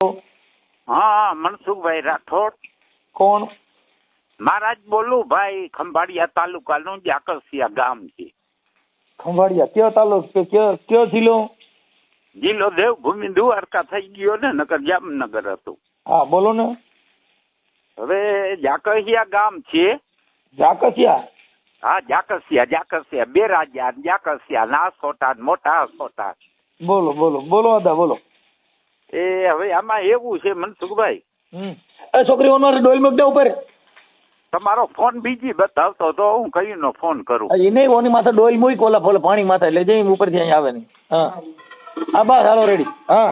હા, મનસુખભાઈ રાઠોડ. કોણ? મહારાજ બોલું ભાઈ, ખંભાળિયા તાલુકાનું જાકરસિયા ગામ છે. ખંભાળિયા કયો તાલુકો, કયો જિલ્લો? જિલ્લો દેવભૂમિ દ્વારકા થઈ ગયો ને, નકર જામનગર હતું. હા બોલો ને. હવે જાકરસિયા ગામ છે. જાકરસિયા? હા, જાકરસિયા બે રાજા, જાકરસિયા નાસોટા મોટા આસોટા. બોલો બોલો બોલો અદા બોલો. એ હવે આમાં એવું છે મનસુખભાઈ, એ છોકરી ઓનર ડોલ મૂક દે ઉપર. તમારો ફોન બીજી બતાવતો તો હું કહીનો ફોન કરું. એ નહીં, ઓની માથે ડોલ મૂક, ઓલા ફોલે પાણી માથે એટલે જઈ ઉપરથી અહીં આવે નહીં. હા હા બસ હાલો રેડી. હા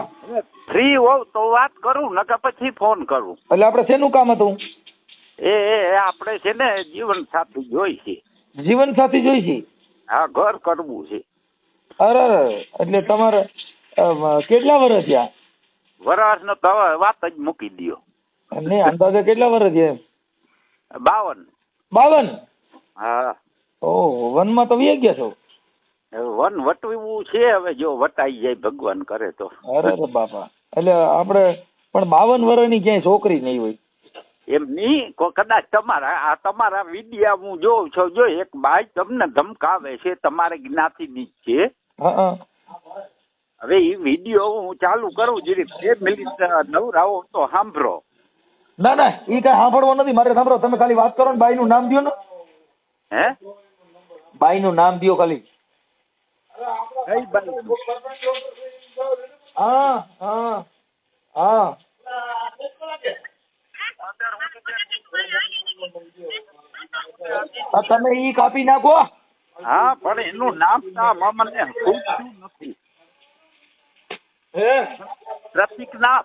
ફ્રી હોવ તો વાત કરું, નકર પછી ફોન કરું. એટલે આપણે શેનું કામ હતું? એ આપણે છે ને જીવન સાથી જોઈ છે. જીવન સાથી જોઈ છે? હા, ઘર કરવું છે. અરે એટલે તમારે કેટલા વર્ષ થયા? વરસનો તો વાત જ મૂકી દો. નહીં, અંદાજે કેટલા વર્ષ થયા? 52. 52? હા. ઓહ, વનમાં તો વી ગયા છો. વન વટવું છે, હવે જો વટાઈ જાય ભગવાન કરે તો. અરે બાપા, એટલે આપણે પણ 52 વર્ષની ક્યાંય છોકરી નહીં હોય. એમ નહીં, કદાચ તમારા વિડિયા હું જોઉં છું. જો એક બાઈ તમને ધમકાવે છે, તમારે જ્ઞાતિની જ છે. હા. હવે એ વિડિયો હું ચાલુ કરું, જે 2 મિનિટ નવરાવો તો સાંભળો. ના ના, એ કઈ સાંભળવો નથી મારે. સાંભળો, તમે ખાલી વાત કરો ને, બાઈનું નામ દો ને. હે? બાઈનું નામ દો ખાલી. કઈ બાઈ? હા હા હા. તમે ઈ કાપી નાખો. હા, પણ એનું નામ મને પૂછ્યું નથી.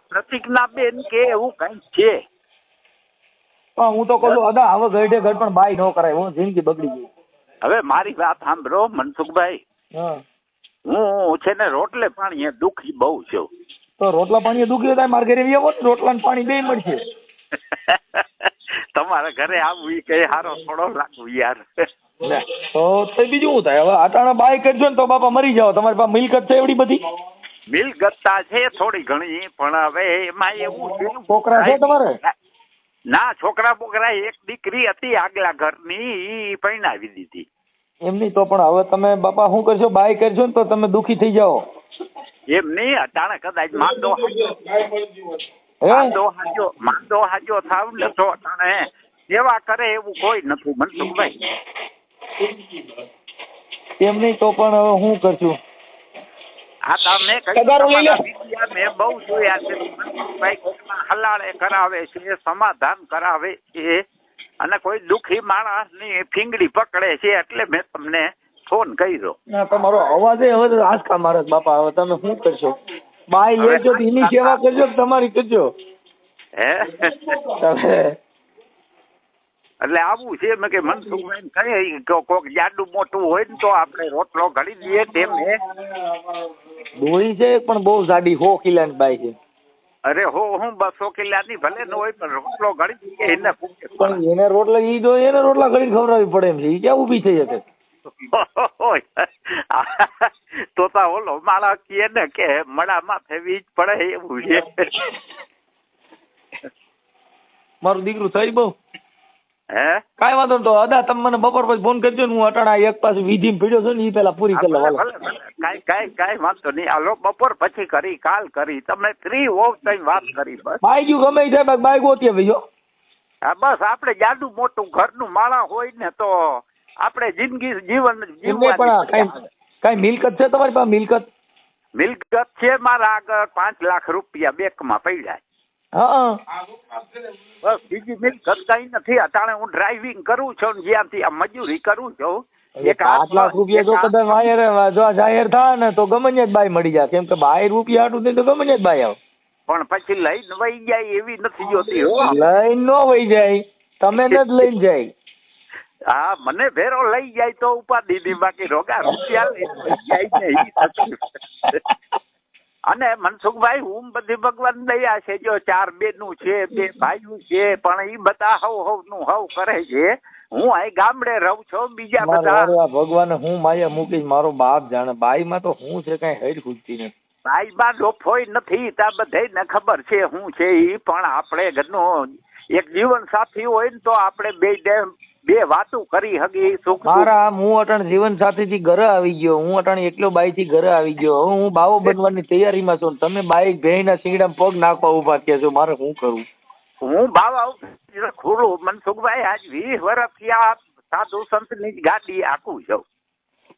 પ્રતિજ્ઞા બેન કે એવું કઈ છે. હું તો કહું છું અદા, હવે ગઈઢે ગઢ પણ બાઈ ન કરાય. હું જિંદગી બગડી ગઈ. હવે મારી વાત સાંભળો મનસુખભાઈ. હું છે ને રોટલે પાણી દુખી બહુ છું. તો રોટલા પાણી દુખી થાય, મારે ઘરે આવો રોટલા પાણી બે મળશે. તમારા ઘરે આવવું કઈ હારો થોડો લાગવું યાર. તો બીજું શું થાય? હવે આટાણા બાઈ કરજો ને તો બાપા મરી જાવ. તમારી પાસે મિલકત છે એવડી બધી? મિલકતતા છે થોડી ઘણી, પણ હવે એમાં એવું છે. છોકરા છે તમારે? ના, છોકરા બોકરા એક દીકરી હતી આગલા ઘરની, ઈ પરણાવી દીધી. એમ નહીં તો પણ હવે તમે બાપા શું કરશો? બાઈ કરશો ને તો તમે દુખી થઈ જાઓ. એમ નહીં, અટાણે કદાચ માંદો હાજો થાવ ને તો અટાણે સેવા કરે એવું કોઈ નથી મનસુખભાઈ. એમ નહીં તો પણ હવે શું કરશું? આ તમે મેં બહુ જોયા છે મનસુખભાઈ. કોકના હલાળે કરાવે છે, સમાધાન કરાવે છે, અને કોઈ દુખી માણસની ફીંગડી પકડે છે, એટલે મેં તમને ફોન કર્યો. ના, તમારો અવાજ હવે આંચકા મારે બાપા. હવે તમે શું કરશો? બાઈ લેજો એની સેવા કરજો, તમારી કરજો. હે? એટલે આવું છે મેં કે મનસુખભાઈ કઈ કોક જાડું મોટું હોય ને તો આપણે રોટલો ઘડી દઈએ. તેમ ડોળી છે પણ બહુ જાડી, 100 કિલાની બાઈ છે. અરે હું 200 કિલાની ભલે ન હોય, પણ રોટલો ઘડી દઈએ એને. પણ એને રોટલા ઈ જો એને રોટલા ઘડી ખવડાવવી પડે એમ છે. ઈ ક્યાં ઊભી થઈ શકે? તો ઓલો માળા કહે ને કે મડા માથે વીજ પડે એવું છે. મારું દીકરું થઈ બહુ. હે? કાંઈ વાંધો તો અદા તમે મને બપોર પછી ફોન કરજો ને. હું અટાણા એક પાછું વિધિ પીડ્યો છું ને, ઈ પેલા પૂરી કરી લઉં. કાંઈ વાંધો નહીં. હાલો, બપોર પછી કરી, કાલ કરી, તમે ફ્રી હોવ તો વાત કરી. બસ બાઈ ગયું ગમે છે, બાઈ ગોતીએ ભાઈ. હા, બસ આપણે જાડું મોટું ઘરનું માળા હોય ને તો આપણે જિંદગી જીવન કઈ મિલકત છે તમારી પાસે? મિલકત છે મારા આગળ 5 લાખ રૂપિયા બેંકમાં પડ્યા. હા, બસ બીજી મિલકત કઈ નથી. અટાણે હું ડ્રાઇવિંગ કરું છું, જ્યાંથી આ મજૂરી કરું છું. 5 લાખ રૂપિયા જો કદાચ જાહેર થાય ને તો ગમે જ બાઈ મળી જાય. કેમ કે બાઈ રૂપિયા હાટું થઈ તો ગમે જ બાઈ આવે. પણ પછી લઈને વહી જાય એવી નથી જોતી. લઈને નો વહી જાય, તમે જ લઈને જાય. હા, મને ભેરો લઈ જાય તો ઉપાધિ દી, બાકી રોગા રૂપિયા લઈ જાય. અને મનસુખભાઈ, હું બધી ભગવાન દયા છે. જો 4 બેનું છે, 2 ભાઈઓ છે, પણ ઈ બધા હવ કરે છે. હું આ ગામડે રહું છું, બીજા બધા ભગવાન હું માયા મૂકીશ, મારો બાપ જાણે. બાઈ માં તો હું છે કઈ હેડ ખૂટતી નથી. ભાઈમાં ડોફોય નથી તા બધાને ખબર છે શું છે ઈ, પણ આપણે ઘરનું એક જીવન સાથી હોય ને તો આપણે બે વાતો કરી હકી સુખ. મારા હું અટાણ જીવન સાથી થી ઘરે આવી ગયો, હું અટાણ એકલો બાઈ થી ઘરે આવી ગયો, હું બાવો બનવાની તૈયારીમાં છું, તમે બાઈ ભેઈ ના શીંગડા પગ નાખવા ઉભા થયા છો, મારે શું કરું? હું બાવા ખુલ્લું મનસુખભાઈ આજ 20 વર્ષથી આ સાધુ સંત ની ગાડી આખું છું.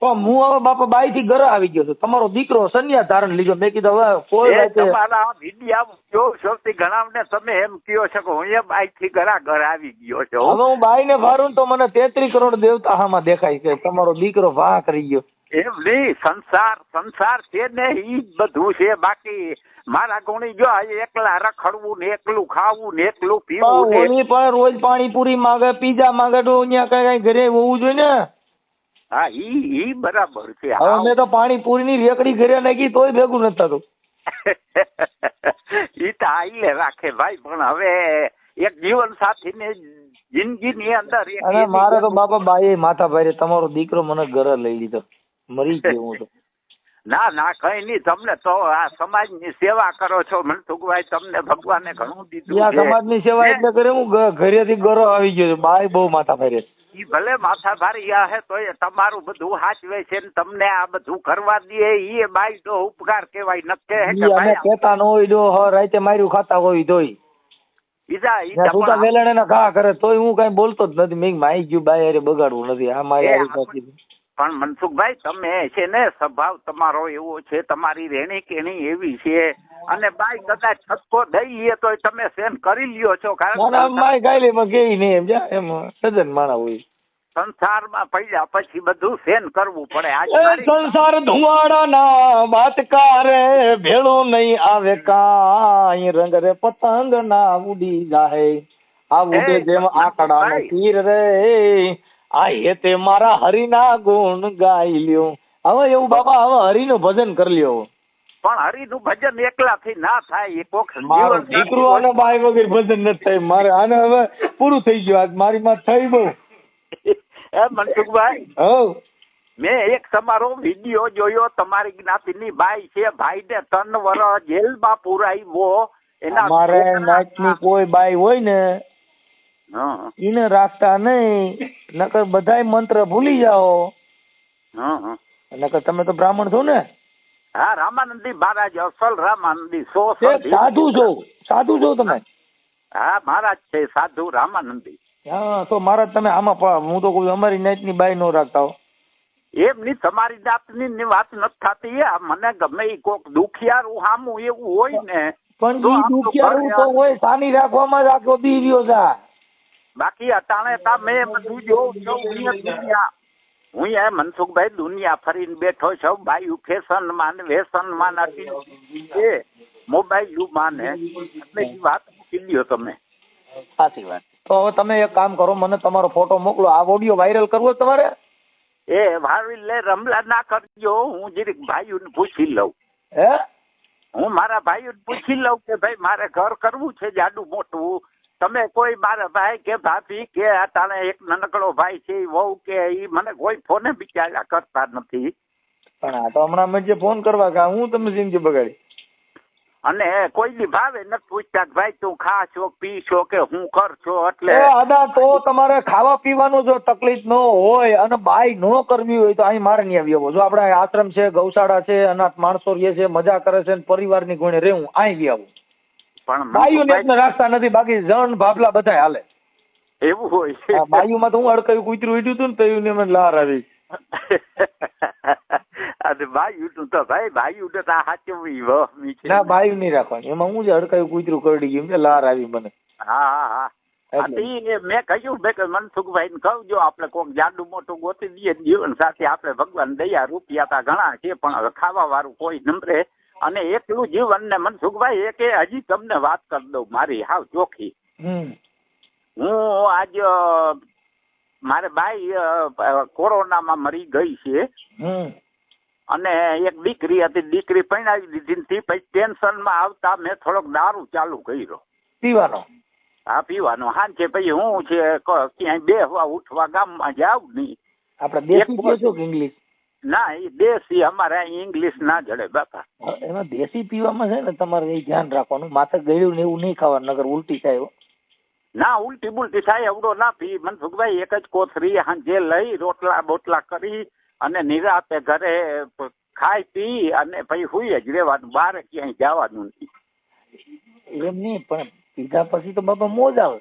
પણ હું હવે બાપા બાઈ થી ઘરે આવી ગયો છું, તમારો દીકરો સંન્યાસ ધારણ લીધો, મેં કીધું હવે કોઈ તમારા વિડિયા જો સૌથી ઘણા તમે એમ કયો છો કે હું એ બાઈ થી ઘર આવી ગયો છું. હવે હું બાઈ ને ફારું તો મને 33 કરોડ દેવતા હામાં દેખાય છે, તમારો દીકરો વાહ કરી ગયો. એમ નહીં, સંસાર છે ને ઈ બધું છે, બાકી મારા ગુણી જો એકલા રખડવું ને એકલું ખાવું ને એકલું પીવું ને ઓલી પણ રોજ પાણીપુરી માંગે, પીઝા માંગે તો અહીંયા કઈ ઘરે હોવું જોઈએ ને. હા ઈ બરાબર છે. હવે મેં તો પાણીપુરી ની રેકડી ઘરે નાખી તોય ભેગું નથી થતું. ઈ તો આઈલે રાખે ભાઈ, પણ હવે એક જીવન સાથી ને જિંદગી ની અંદર અને મારે તો બાપા બાઈ માથા ભાઈ તમારો દીકરો મને ઘરે લઈ લીધો, મરી ગયો હું તો. ના કઈ નહીં, તમને તો આ સમાજ ની સેવા કરો છો મનસુખભાઈ, તમને ભગવાને ઘણું દીધું. સમાજ ની સેવા એટલે કરે હું ઘરેથી ઘરો આવી ગયો છું, બાઈ બહુ માથા ભાઈ. ઈ ભલે માથા ભારી હે તો એ તમારું બધું હાચવે છે ને તમને આ બધું કરવા દે, ઈ બાઈ તો ઉપકાર કેવાય નકે કેતા ન હોય જો રાતે માર્યું ખાતા હોય તોય ઈજા વેલણ એના ઘા કરે તોય હું કઈ બોલતો જ નથી. મેં માઈ ગયું બાઈ અરે બગાડવું નથી, આ મારી. પણ મનસુખભાઈ તમે છે ને સ્વભાવ તમારો એવો છે, તમારી રેણી કેણી એવી છે, અને બાઈ કદાચ ઠપકો દઈએ તો તમે સેન કરી લ્યો છો, કારણ માય ગાયલી માં ગઈ નહીં એમ જા એમ સજન માણા હોય. સંસારમાં પડ્યા પછી બધું સેન કરવું પડે. સંસાર ધુવાડા ના બાતકારે ભેળું નહીં આવે કાંઈ, રંગ રે પતંગ ના ઉડી જાય, આ ઉડે જેમ આકડા નો તીર રે, આ હેતે મારા હરિના ગુણ ગાઈ લ્યો. હવે એવું બાબા હવે હરિનું ભજન કરી લ્યો. પણ હરિનું ભજન એકલાથી ના થાય, મારો દીકરો અને બાઈ વગર ભજન નથી થાય મારે. આને હવે પૂરું થઈ ગયું, આજ મારી માં થઈ બહુ. મનસુખભાઈ મેં એક તમારો વિડીયો જોયો, તમારી જ્ઞાતિની બાઈ છે, ભાઈ ને 3 વર્ષ જેલમાં પુરાવ્યો. એના મારે નાચની કોઈ બાઈ હોય ને એને રાખતા નહીં, નકર બધાય મંત્ર ભૂલી જાઓ. નકર તમે તો બ્રાહ્મણ છો ને? હા, રામાનંદી મહારાજ, અસલ રામાનંદી. સાધુ છો તમે? હા, મહારાજ છે સાધુ રામાનંદી. હા, તો મહારાજ તમે આમાં હું તો કોઈ અમારી નાતની બાઈ નો રાખતા હો. એમ નહીં, તમારી જાતની વાત નથી થતી. મને ગમે એ કોક દુખિયારું હામું એવું હોય ને, પણ દુખિયારું તો હોય, સાની રાખવામાં જ આખો દી રહ્યો છે. બાકી અટાણે મેં બધું જોઉં છું. હું એ મનસુખભાઈ દુનિયા ફરીને બેઠો છું, બાયું ફેશન માં વેસન માં નાખી મોબાઈલ માં ને વાત મૂકી લ્યો તમે. સાચી વાત. તો હવે તમે એક કામ કરો, મને તમારો ફોટો મોકલો, આ ઓડિયો વાયરલ કરવો તમારે? વાયરલ રમલા ના કરજો, હું જરીક ભાઈઓને પૂછી લઉં. હું મારા ભાઈઓને પૂછી લઉં કે ભાઈ મારે ઘર કરવું છે જાડું મોટું, તમે કોઈ મારા ભાઈ કે ભાભી કે તાણે એક નાનકડો ભાઈ છે વહુ કે ઈ મને કોઈ ફોને બિચારા કરતા નથી. પણ આ તો હમણાં મેં જે ફોન કરવા કા હું તમે જિંદગી બગાડી. અને કોઈ ભાવે નથી પૂછતા ભાઈ તું ખા છો પી છો કે હું કર છો. એટલે આદા તો તમારે ખાવા પીવાનું જો તકલીફ ન હોય અને બાઈ ન કરવી હોય તો અહીં મારે નહીં આવી આવો. જો આપડે આશ્રમ છે, ગૌશાળા છે, અનાથ માણસો રહે છે, મજા કરે છે, પરિવારની ગુણે રહેવું, અહીં આવું. પણ બાઈઓને રાખતા નથી, બાકી જણ ભાભલા બધા હાલે. એવું હોય બાઈઓમાં તો હું અડકાયું કૂતરું ઈડ્યું હતું ને તો એને મને લાર આવી. બાયું તો ભાઈ બાયું તો સાચવી ના બાયું નહીં રાખવાની, એમાં હું અડકાયું કૂતરું કરડી ગયું લાર આવી મને. હા મેં કહ્યું કે મનસુખભાઈ ને કહું જો આપડે કોઈક જાડું મોટું ગોતી દઈએ જીવન સાથે, આપડે ભગવાન દયા રૂપિયા તા ઘણા છે પણ હવે ખાવા વાળું કોઈ નંબરે અને એકલું જીવન ને મનસુખભાઈ એક હજી તમને વાત કરી દઉં મારી હાવ ચોખ્ખી. હું આજ મારે બાઈ કોરોનામાં મરી ગઈ છે અને એક દીકરી હતી, દીકરી પરણાવી દીધી, પછી ટેન્શનમાં આવતા મેં થોડોક દારૂ ચાલુ કર્યો પીવાનો. હા પીવાનો. હાંજે પછી હું છે ક્યાંય બેહવા ઉઠવા ગામમાં જાવ નહીં. આપણે દેશી પીઓ છો કે ઇંગ્લિશ? ના એ દેશી અમારે અહીં ઇંગ્લિશ ના જડે બાપા. એમાં દેશી પીવામાં છે ને તમારે એ ધ્યાન રાખવાનું, માથે ગળ્યું ને એવું નહીં ખાવાનું, નગર ઉલટી થાય હો. ના ઉલટી બુલટી થાય એવડો ના પી મનસુખભાઈ. એક જ કોથરી હાંજે લઈ રોટલા બોટલા કરી અને નિરાતે ઘરે ખાઈ પી અને પછી હુઈ જ રહેવાનું, બહાર ક્યાંય જવાનું નથી. એમ નહીં, પણ પીધા પછી તો બાપા મોજ આવે.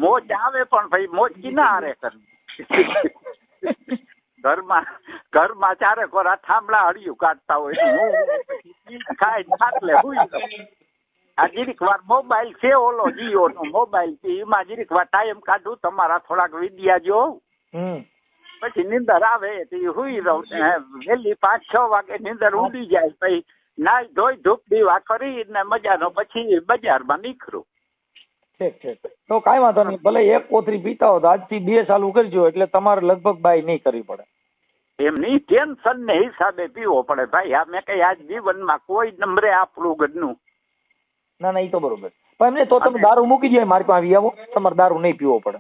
મોજ આવે પણ ભાઈ મોજ કી ના હારે કર. ઘરમાં ચારે કોરા થાંભલા હળિયું કાઢતા હોય હું ખાઈ ખાટલે હુઈ જાઉં. આ જીરીક વાર મોબાઈલ છે ઓલો જીઓ નો મોબાઈલ છે એમાં જીરીક વાર ટાઈમ કાઢું, તમારા થોડાક વિડિયા જોઉં, પછી નીંદર આવે તો હુઈ રહું. વહેલી 5-6 વાગે નીંદર ઉડી જાય, પછી નાઈ ધોઈ ધૂપ દીવા કરી ને મજાનો પછી બજારમાં નીકળું. ઠીક ઠીક, તો કાંઈ વાંધો નહીં. ભલે એક કોથરી પીતા હો તો આજથી 2 ચાલુ કરજો, એટલે તમારે લગભગ બાય નહીં કરવી પડે. એમની ટેન્શન ને હિસાબે પીવો પડે ભાઈ. આ મેં કઈ આજ જીવનમાં કોઈ નંબરે આપણું ગઢનું. ના ના, એ તો બરોબર. પણ એમને તો તમે દારૂ મૂકી દો, મારી પાસે આવી આવો, તમારે દારૂ નહીં પીવો પડે.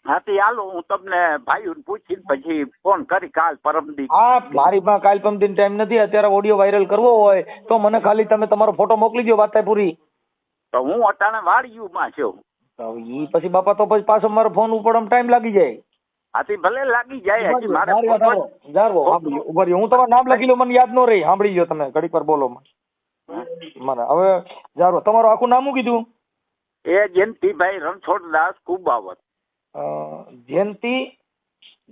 હા તો હાલો, હું તમને ભાઈઓને પૂછીને પછી ફોન કરી કાલ પરમદી. હા, મારી પાસે કાલ પરમદી ટાઈમ નથી. અત્યારે ઓડિયો વાયરલ કરવો હોય તો મને ખાલી તમે તમારો ફોટો મોકલી દો, વાત થાય પૂરી. તો હું અટાણે વાડીયુંમાં છું. ઈ પછી બાપા તો પછી પાછો મારો ફોન ઉપડવામાં ટાઈમ લાગી જાય. હાથી ભલે લાગી જાય. હજી મારે ઉભા રહ્યો, હું તમારું નામ લખી લો, મને યાદ ન રહી. સાંભળી લો તમે, ઘડીક વાર બોલો મને. હવે જારો, તમારું આખું નામ શું કીધું? એ જયંતિભાઈ રણછોડદાસ કુબાવત.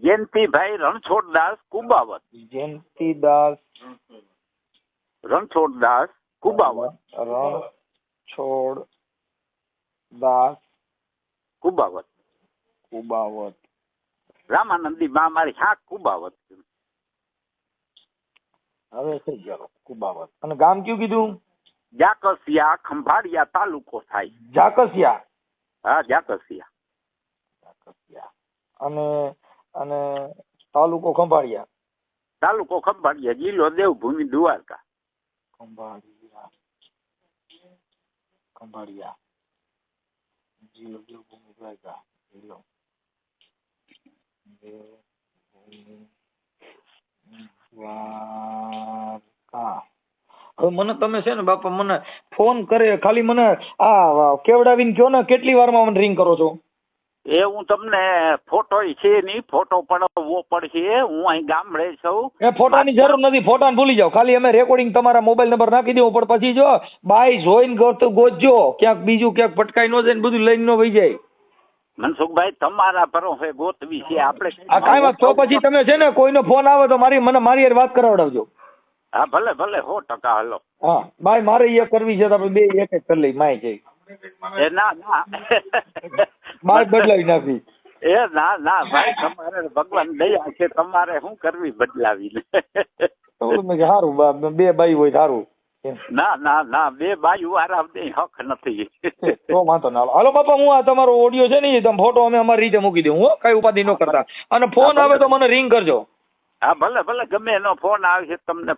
જયંતિભાઈ રણછોડદાસ કુબાવત. જયંતિદાસ રણછોડદાસ કુબાવત. રણછોડદાસ કુબાવત. રામાનંદી માં મારી શાક કુબાવત. હવે થઈ ગયો કુબાવત. અને ગામ કયું કીધું? જાકસિયા, ખંભાળિયા તાલુકો થાય. જાકસિયા? હા, જાકસિયા. અને તાલુકો ખંભાળિયા? તાલુકો ખંભાળિયા, જિલ્લો દેવભૂમિ દ્વારકા. ખંભાળિયા જિલ્લો દેવભૂમિ દ્વારકા. જિલ્લો દેવભૂમિ દ્વારકા. હવે મને તમે છે ને બાપા, મને ફોન કરે ખાલી મને આ કેવડાવીને કહો ને, કેટલી વારમાં મને રિંગ કરો છો? એ હું તમને ફોટો છે નહીં, ફોટો પડવો પડશે. હું અહીં ગામડે છું. એ ફોટાની જરૂર નથી, ફોટાને ભૂલી જાઓ. ખાલી અમે રેકોર્ડિંગ તમારા મોબાઈલ નંબર નાખી દઉં, પણ પછી જો બાય જોઈને ગોતજો, ક્યાંક બીજું ક્યાંક ભટકાઈ ન જાય ને બધું લઈને ન વહી જાય. મનસુખભાઈ તમારા ભરોસે ગોતવી છે આપણે. કાંઈ વાત. તો પછી તમે છે ને કોઈનો ફોન આવે તો મારી હારે વાત કરાવડાવજો. હા ભલે ભલે, 100%. હાલો. હા ભાઈ, મારે એ કરવી છે તો આપણે બે એક એક કરી લઈ. માય છે એ ના બાય બદલાવી નાખી. એ ના ભાઈ, તમારે ભગવાન દયા છે, તમારે શું કરવી બદલાવી. સારું, બે બાઈ હોય સારું. ના, બે બાજુ આરામ દે, હક નથી. તો વાંધો ના. હાલો બાપા, હું આ તમારો ઓડિયો છે ને, તમે ફોટો અમે અમારી રીતે મૂકી દઉં. કઈ ઉપાધિ ન કરતા. અને ફોન આવે તો મને રિંગ કરજો. હા ભલે ભલે, ગમે એનો ફોન આવે છે તમને